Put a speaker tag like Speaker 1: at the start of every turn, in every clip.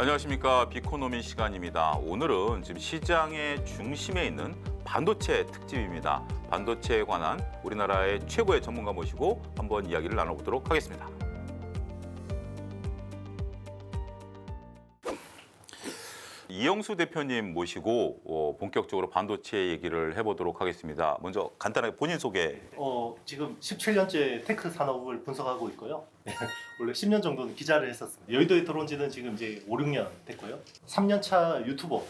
Speaker 1: 안녕하십니까. 비코노미 시간입니다. 오늘은 지금 시장의 중심에 있는 반도체 특집입니다. 반도체에 관한 우리나라의 최고의 전문가 모시고 한번 이야기를 나눠보도록 하겠습니다. 이영수 대표님 모시고 본격적으로 반도체 얘기를 해보도록 하겠습니다. 먼저 간단하게 본인 소개.
Speaker 2: 지금 17년째 테크 산업을 분석하고 있고요. 원래 10년 정도는 기자를 했었습니다. 여의도에 들어온 지는 지금 이제 5, 6년 됐고요. 3년 차 유튜버,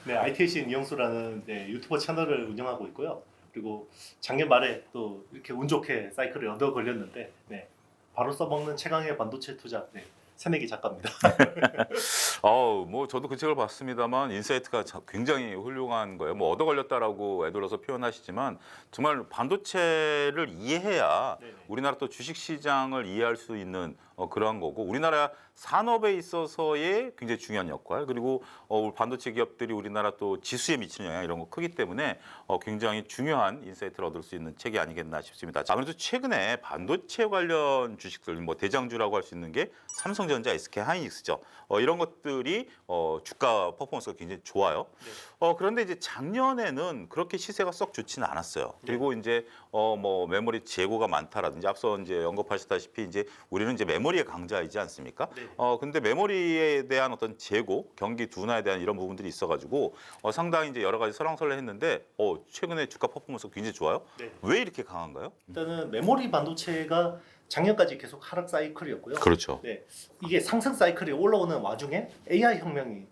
Speaker 2: 네, IT신 이영수라는 유튜버 채널을 운영하고 있고요. 그리고 작년 말에 또 이렇게 운 좋게 사이클을 얻어 걸렸는데, 네, 바로 써먹는 최강의 반도체 투자, 새내기 작가입니다.
Speaker 1: 뭐 저도 그 책을 봤습니다만 인사이트가 굉장히 훌륭한 거예요. 뭐 얻어 걸렸다라고 애들어서 표현하시지만 정말 반도체를 이해해야
Speaker 2: 네네.
Speaker 1: 우리나라 또 주식 시장을 이해할 수 있는 그러한 거고, 우리나라 산업에 있어서의 굉장히 중요한 역할, 그리고 우리 반도체 기업들이 우리나라 또 지수에 미치는 영향 이런 거 크기 때문에 굉장히 중요한 인사이트를 얻을 수 있는 책이 아니겠나 싶습니다. 아무래도 최근에 반도체 관련 주식들, 뭐 대장주라고 할 수 있는 게 삼성전자, SK 하이닉스죠. 이런 것들이 주가 퍼포먼스가 굉장히 좋아요.
Speaker 2: 네.
Speaker 1: 그런데 이제 작년에는 그렇게 시세가 썩 좋지는 않았어요. 그리고 이제 뭐 메모리 재고가 많다라든지 앞서 이제 언급하셨다시피 이제 우리는 이제 메모리의 강자이지 않습니까?
Speaker 2: 네.
Speaker 1: 근데 메모리에 대한 어떤 재고, 경기 둔화에 대한 이런 부분들이 있어가지고 상당히 이제 여러 가지 설왕설래했는데 최근에 주가 퍼포먼스가 굉장히 좋아요.
Speaker 2: 네.
Speaker 1: 왜 이렇게 강한가요?
Speaker 2: 일단은 메모리 반도체가 작년까지 계속 하락 사이클이었고요.
Speaker 1: 그렇죠.
Speaker 2: 네, 이게 상승 사이클이 올라오는 와중에 AI 혁명이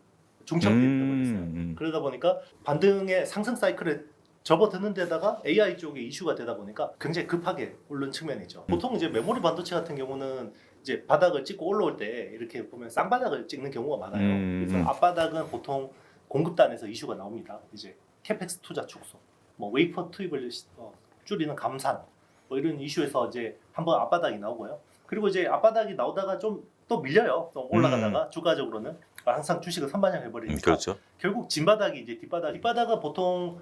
Speaker 2: 중첩되어버렸어요. 그러다 보니까 반등의 상승 사이클에 접어드는 데다가 AI 쪽에 이슈가 되다 보니까 굉장히 급하게 오른 측면이죠. 보통 이제 메모리 반도체 같은 경우는 이제 바닥을 찍고 올라올 때 이렇게 보면 쌍바닥을 찍는 경우가 많아요. 그래서 앞바닥은 보통 공급단에서 이슈가 나옵니다. 이제 캐펙스 투자 축소, 뭐 웨이퍼 투입을 줄이는 감산, 뭐 이런 이슈에서 이제 한번 앞바닥이 나오고요. 그리고 이제 앞바닥이 나오다가 좀 또 밀려요. 또 올라가다가 주가적으로는 항상 주식을 선반영 해버리니까
Speaker 1: 그렇죠.
Speaker 2: 결국 진바닥이 이제 뒷바닥은 보통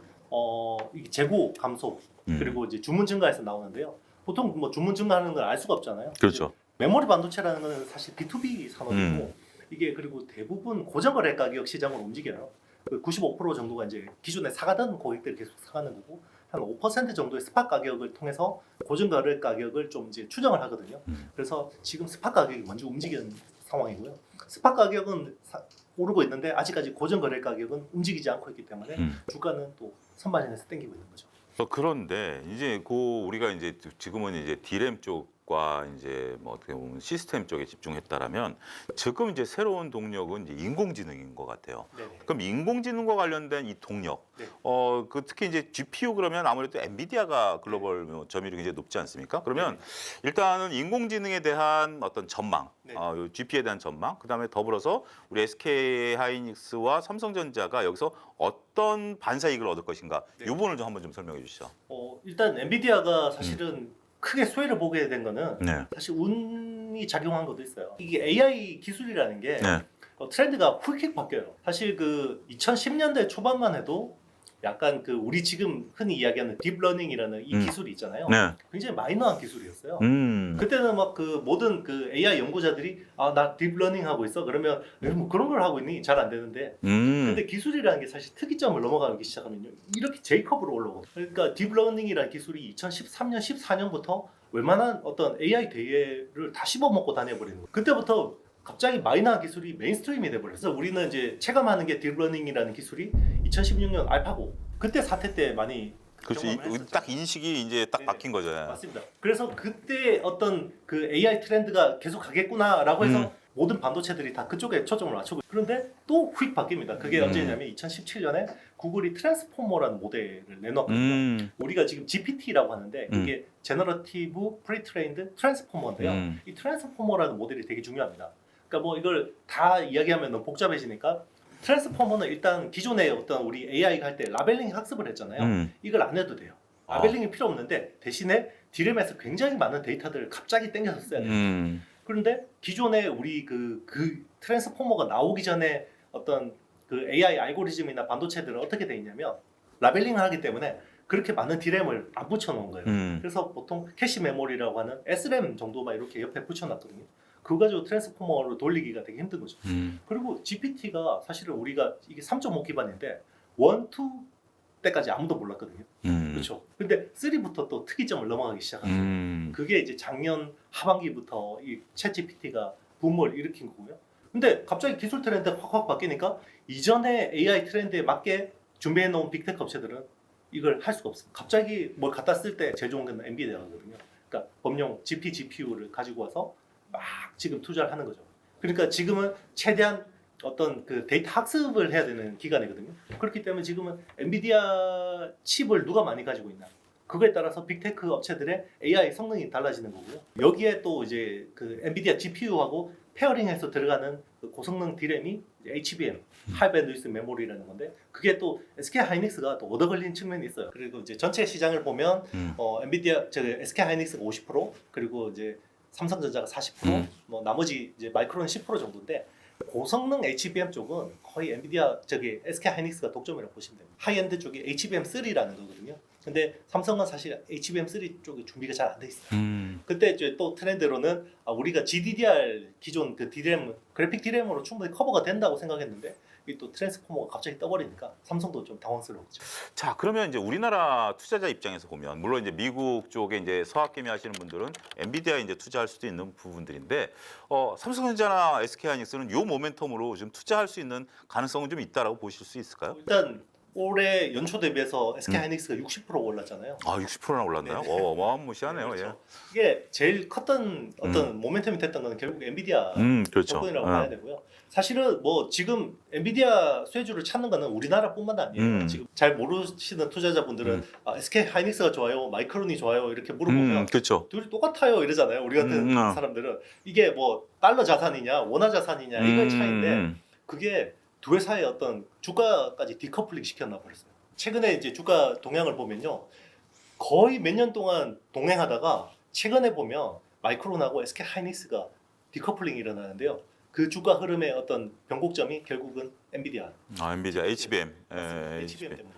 Speaker 2: 이게 재고 감소 그리고 이제 주문 증가에서 나오는데요. 보통 뭐 주문 증가하는 걸 알 수가 없잖아요.
Speaker 1: 그렇죠.
Speaker 2: 메모리 반도체라는 건 사실 B2B 산업이고 이게 그리고 대부분 고정거래 가격 시장을 움직여요. 95% 정도가 이제 기존에 사가던 고객들이 계속 사가는 거고 한 5% 정도의 스팟 가격을 통해서 고정거래 가격을 좀 이제 추정을 하거든요. 그래서 지금 스팟 가격이 먼저 움직이는 상황이고요. 스팟 가격은 오르고 있는데 아직까지 고정거래 가격은 움직이지 않고 있기 때문에 주가는 또 선반영해서 땡기고 있는 거죠.
Speaker 1: 그런데 이제 우리가 이제 지금은 이제 디램 쪽과 이제 뭐 어떻게 보면 시스템 쪽에 집중했다라면 지금 이제 새로운 동력은 이제 인공지능인 것 같아요.
Speaker 2: 네네.
Speaker 1: 그럼 인공지능과 관련된 이 동력,
Speaker 2: 네.
Speaker 1: 특히 이제 GPU 그러면 아무래도 엔비디아가 글로벌 점유율이 굉장히 높지 않습니까? 그러면 일단은 인공지능에 대한 어떤 전망,
Speaker 2: 네.
Speaker 1: GPU에 대한 전망, 그다음에 더불어서 우리 SK 하이닉스와 삼성전자가 여기서 어떤 반사 이익을 얻을 것인가,
Speaker 2: 네.
Speaker 1: 이 부분을 좀 한번 좀 설명해 주시죠.
Speaker 2: 일단 엔비디아가 사실은 크게 수혜를 보게 된 거는
Speaker 1: 네.
Speaker 2: 사실 운이 작용한 것도 있어요. 이게 AI 기술이라는 게
Speaker 1: 네.
Speaker 2: 트렌드가 훅 바뀌어요. 사실 그 2010년대 초반만 해도 약간 그 우리 지금 흔히 이야기하는 딥러닝이라는 이 기술이 있잖아요.
Speaker 1: 네.
Speaker 2: 굉장히 마이너한 기술이었어요.
Speaker 1: 음.
Speaker 2: 그때는 막 그 모든 그 AI 연구자들이 나 딥러닝 하고 있어 그러면 뭐 그런 걸 하고 있니? 잘 안 되는데. 근데 기술이라는 게 사실 특이점을 넘어가기 시작하면요 이렇게 J컵으로 올라오거든요. 그러니까 딥러닝이라는 기술이 2013년, 14년부터 웬만한 어떤 AI 대회를 다 씹어먹고 다녀버리는 거예요. 그때부터 갑자기 마이너한 기술이 메인스트림이 돼버렸어요. 우리는 이제 체감하는 게 딥러닝이라는 기술이 2016년 알파고 그때 사태 때 많이
Speaker 1: 그렇죠.
Speaker 2: 경험을 했었죠.
Speaker 1: 딱 인식이 이제 딱
Speaker 2: 네네.
Speaker 1: 바뀐 거죠.
Speaker 2: 맞습니다. 그래서 그때 어떤 그 AI 트렌드가 계속 가겠구나라고 해서 모든 반도체들이 다 그쪽에 초점을 맞추고 그런데 또 휙 바뀝니다. 그게 언제냐면 2017년에 구글이 트랜스포머라는 모델을 내놓았거든요. 우리가 지금 GPT라고 하는데 이게 제너러티브 프리트레인드 트랜스포머인데요. 이 트랜스포머라는 모델이 되게 중요합니다. 그러니까 뭐 이걸 다 이야기하면 너무 복잡해지니까 트랜스포머는 일단 기존에 어떤 우리 AI가 할 때 라벨링 학습을 했잖아요. 이걸 안 해도 돼요. 라벨링이 필요 없는데 대신에 디램에서 굉장히 많은 데이터들을 갑자기 땡겨서 써야 돼요. 그런데 기존에 우리 그 트랜스포머가 나오기 전에 어떤 그 AI 알고리즘이나 반도체들은 어떻게 돼 있냐면 라벨링을 하기 때문에 그렇게 많은 디램을 안 붙여놓은 거예요. 그래서 보통 캐시 메모리라고 하는 SRAM 정도만 이렇게 옆에 붙여놨거든요. 그거 가지고 트랜스포머로 돌리기가 되게 힘든 거죠.
Speaker 1: 음.
Speaker 2: 그리고 GPT가 사실은 우리가 이게 3.5 기반인데 1, 2 때까지 아무도 몰랐거든요. 그렇죠. 근데 3부터 또 특이점을 넘어가기 시작합니다. 그게 이제 작년 하반기부터 이 챗GPT가 붐을 일으킨 거고요. 근데 갑자기 기술 트렌드가 확확 바뀌니까 이전에 AI 트렌드에 맞게 준비해 놓은 빅테크 업체들은 이걸 할 수가 없어요. 갑자기 뭘 갖다 쓸 때 제일 좋은 건 엔비디아거든요. 그러니까 범용 GPU를 가지고 와서 막 지금 투자를 하는 거죠. 그러니까 지금은 최대한 어떤 그 데이터 학습을 해야 되는 기간이거든요. 그렇기 때문에 지금은 엔비디아 칩을 누가 많이 가지고 있나? 그거에 따라서 빅테크 업체들의 AI 성능이 달라지는 거고요. 여기에 또 이제 그 엔비디아 GPU하고 페어링해서 들어가는 그 고성능 D램이 이제 HBM, 하이 밴드위스 메모리라는 건데 그게 또 SK 하이닉스가 또 얻어 걸린 측면이 있어요. 그리고 이제 전체 시장을 보면 엔비디아 SK 하이닉스가 50% 그리고 이제 삼성전자가 40%, 뭐 나머지 이제 마이크론은 10% 정도인데 고성능 HBM 쪽은 거의 엔비디아 SK 하이닉스가 독점이라고 보시면 됩니다. 하이엔드 쪽이 HBM3라는 거거든요. 근데 삼성은 사실 HBM3 쪽이 준비가 잘 안 돼 있어요. 그때 이제 또 트렌드로는 우리가 GDDR 기존 그 DRAM 그래픽 DRAM으로 충분히 커버가 된다고 생각했는데 이 또 트랜스포머가 갑자기 떠버리니까 삼성도 좀 당황스러웠죠.
Speaker 1: 자, 그러면 이제 우리나라 투자자 입장에서 보면 물론 이제 미국 쪽에 이제 서학개미 하시는 분들은 엔비디아에 이제 투자할 수도 있는 부분들인데 삼성전자나 SK하이닉스는 이 모멘텀으로 좀 투자할 수 있는 가능성은 좀 있다라고 보실 수 있을까요?
Speaker 2: 일단 올해 연초 대비해서 SK 하이닉스가 60% 올랐잖아요.
Speaker 1: 아, 60%나 올랐나요?
Speaker 2: 네.
Speaker 1: 어마무시하네요.
Speaker 2: 그렇죠. 이게 제일 컸던 어떤 모멘텀이 됐던 건 결국 엔비디아
Speaker 1: 그렇죠.
Speaker 2: 덕분이라고 봐야 되고요. 사실은 뭐 지금 엔비디아 수혜주를 찾는 거는 우리나라뿐만 아니에요. 지금 잘 모르시는 투자자분들은 SK 하이닉스가 좋아요, 마이크론이 좋아요 이렇게 물어보면
Speaker 1: 그렇죠.
Speaker 2: 둘이 똑같아요 이러잖아요. 우리 같은 사람들은 이게 뭐 달러 자산이냐 원화 자산이냐 이거의 차이인데 그게 두 회사의 어떤 주가까지 디커플링 시켰나 버렸어요. 최근에 이제 주가 동향을 보면요. 거의 몇 년 동안 동행하다가 최근에 보면 마이크론하고 SK 하이닉스가 디커플링이 일어나는데요. 그 주가 흐름의 어떤 변곡점이 결국은 엔비디아.
Speaker 1: 엔비디아 HBM.
Speaker 2: HBM 때문에.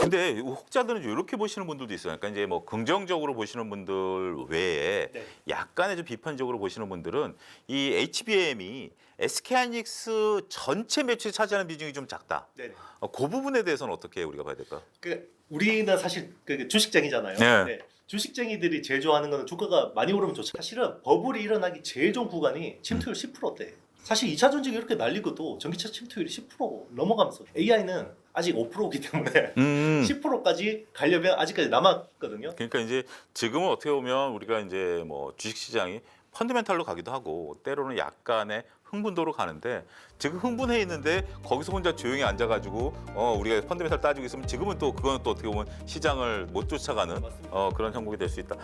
Speaker 1: 근데 혹자들은 이렇게 보시는 분들도 있어요. 그러니까 이제 뭐 긍정적으로 보시는 분들 외에
Speaker 2: 네.
Speaker 1: 약간의 좀 비판적으로 보시는 분들은 이 HBM이 SK하이닉스 전체 매출이 차지하는 비중이 좀 작다.
Speaker 2: 네.
Speaker 1: 그 부분에 대해서는 어떻게 우리가 봐야 될까?
Speaker 2: 그 우리는 사실 그 주식쟁이잖아요.
Speaker 1: 네.
Speaker 2: 네. 주식쟁이들이 제일 좋아하는 거는 주가가 많이 오르면 좋죠. 사실은 버블이 일어나기 제일 좋은 구간이 침투율 10%대. 사실 2차 전지가 이렇게 날리고도 전기차 침투율이 10% 넘어가면서 AI는 아직 5%이기 때문에 10%까지 가려면 아직까지 남았거든요.
Speaker 1: 그러니까 이제 지금은 어떻게 보면 우리가 이제 뭐 주식 시장이 펀드멘탈로 가기도 하고 때로는 약간의 흥분도로 가는데 지금 흥분해 있는데 거기서 혼자 조용히 앉아가지고 우리가 펀드멘탈 따지고 있으면 지금은 또 그거는 또 어떻게 보면 시장을 못 쫓아가는
Speaker 2: 맞습니다.
Speaker 1: 그런 형국이 될 수 있다.